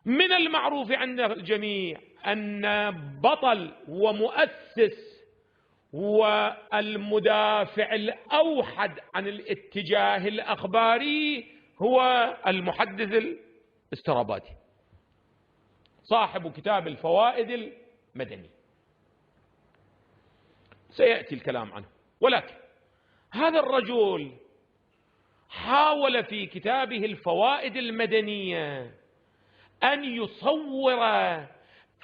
من المعروف عند الجميع أن بطل ومؤسس والمدافع الأوحد عن الاتجاه الأخباري هو المحدث الاسترابادي صاحب كتاب الفوائد المدني، سيأتي الكلام عنه. ولكن هذا الرجل حاول في كتابه الفوائد المدنية أن يصور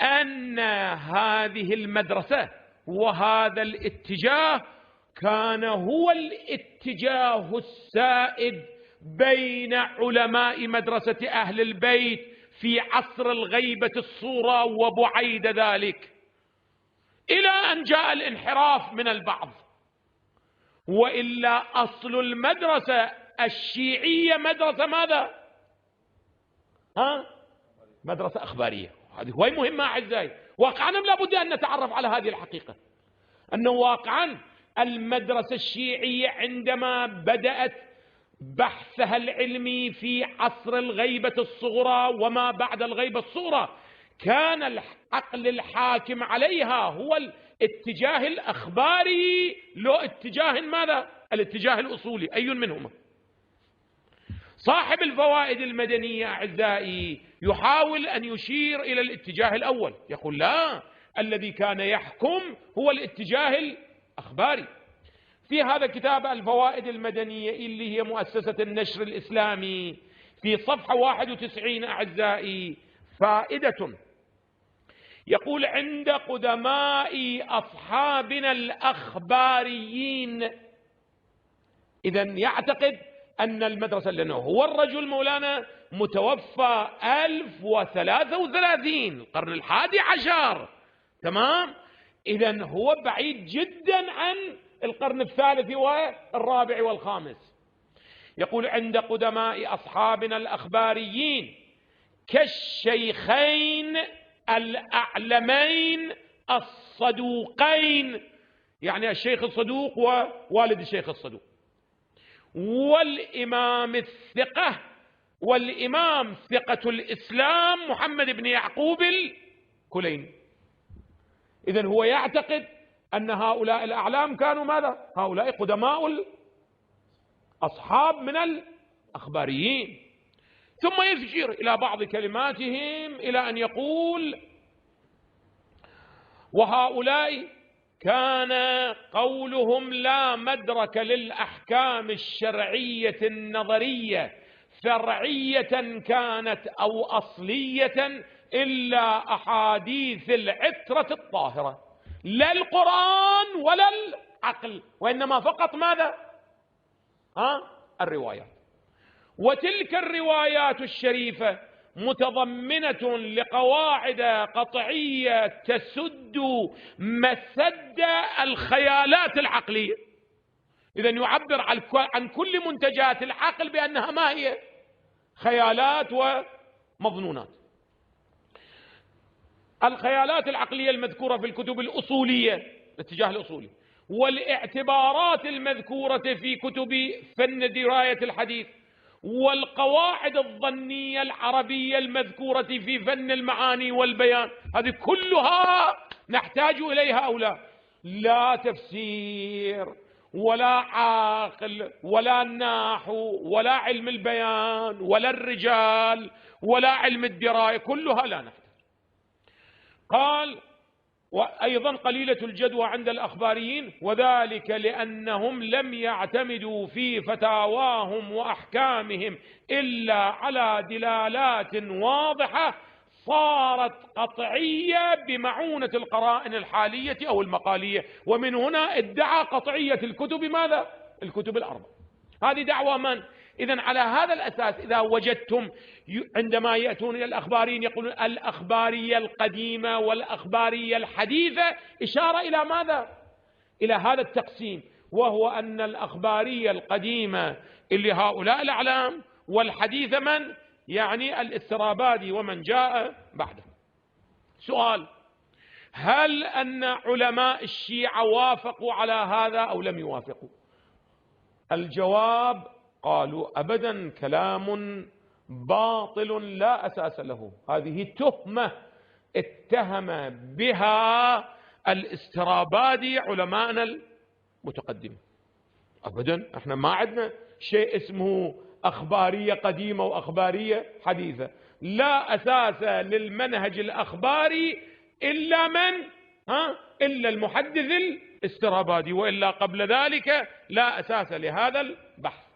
أن هذه المدرسة وهذا الاتجاه كان هو الاتجاه السائد بين علماء مدرسة أهل البيت في عصر الغيبة الصورة وبعيد ذلك، إلى أن جاء الانحراف من البعض. وإلا أصل المدرسة الشيعية مدرسة ماذا؟ مدرسة أخبارية. هذه هو مهمة أعزائي، واقعا لا بد أن نتعرف على هذه الحقيقة، أنه واقعا المدرسة الشيعية عندما بدأت بحثها العلمي في عصر الغيبة الصغرى وما بعد الغيبة الصغرى كان العقل الحاكم عليها هو الاتجاه الأخباري، لو اتجاه ماذا؟ الاتجاه الأصولي. أي منهما؟ صاحب الفوائد المدنية أعزائي يحاول أن يشير إلى الاتجاه الأول، يقول لا، الذي كان يحكم هو الاتجاه الأخباري. في هذا كتاب الفوائد المدنية اللي هي مؤسسة النشر الإسلامي في صفحة 91 أعزائي فائدة، يقول: عند قدماء أصحابنا الأخباريين. إذن يعتقد أن المدرسة، لأنه هو الرجل مولانا متوفى 1033 القرن 11، تمام؟ إذن هو بعيد جدا عن القرن الثالث والرابع والخامس. يقول: عند قدماء أصحابنا الأخباريين كالشيخين الأعلمين الصدوقين، يعني الشيخ الصدوق ووالد الشيخ الصدوق، والإمام الثقة والإمام ثقة الإسلام محمد بن يعقوب الكليني. إذن هو يعتقد أن هؤلاء الأعلام كانوا ماذا؟ هؤلاء قدماء أصحاب من الأخباريين. ثم يشير إلى بعض كلماتهم إلى أن يقول: وهؤلاء كان قولهم لا مدرك للأحكام الشرعية النظرية فرعية كانت أو أصلية إلا أحاديث العترة الطاهرة، لا القرآن ولا العقل، وإنما فقط ماذا؟ الروايات. وتلك الروايات الشريفة متضمنة لقواعد قطعية تسد مسد الخيالات العقلية. إذن يعبر عن كل منتجات العقل بأنها ما هي؟ خيالات ومظنونات. الخيالات العقلية المذكورة في الكتب الأصولية، الاتجاه الأصولي، والاعتبارات المذكورة في كتب فن دراية الحديث، والقواعد الظنية العربية المذكورة في فن المعاني والبيان، هذه كلها نحتاج إليها أو لا؟ لا تفسير ولا عقل ولا نحو ولا علم البيان ولا الرجال ولا علم الدراية، كلها لا نحتاج. قال: وأيضا قليلة الجدوى عند الأخباريين، وذلك لأنهم لم يعتمدوا في فتاواهم وأحكامهم إلا على دلالات واضحة صارت قطعية بمعونة القرائن الحالية أو المقالية. ومن هنا ادعى قطعية الكتب ماذا؟ الكتب الأربع. هذه دعوة من؟ إذن على هذا الأساس إذا وجدتم عندما يأتون إلى الأخباريين يقولون الأخبارية القديمة والأخبارية الحديثة، إشارة إلى ماذا؟ إلى هذا التقسيم، وهو أن الأخبارية القديمة اللي هؤلاء الأعلام، والحديثة من؟ يعني الاسترابادي ومن جاء بعده. سؤال: هل أن علماء الشيعة وافقوا على هذا أو لم يوافقوا؟ الجواب: قالوا أبدا، كلام باطل لا أساس له. هذه تهمة اتهم بها الاسترابادي علماءنا المتقدمين. أبدا احنا ما عندنا شيء اسمه أخبارية قديمة وأخبارية حديثة. لا أساس للمنهج الأخباري إلا من إلا المحدث الاسترابادي، وإلا قبل ذلك لا أساس لهذا البحث.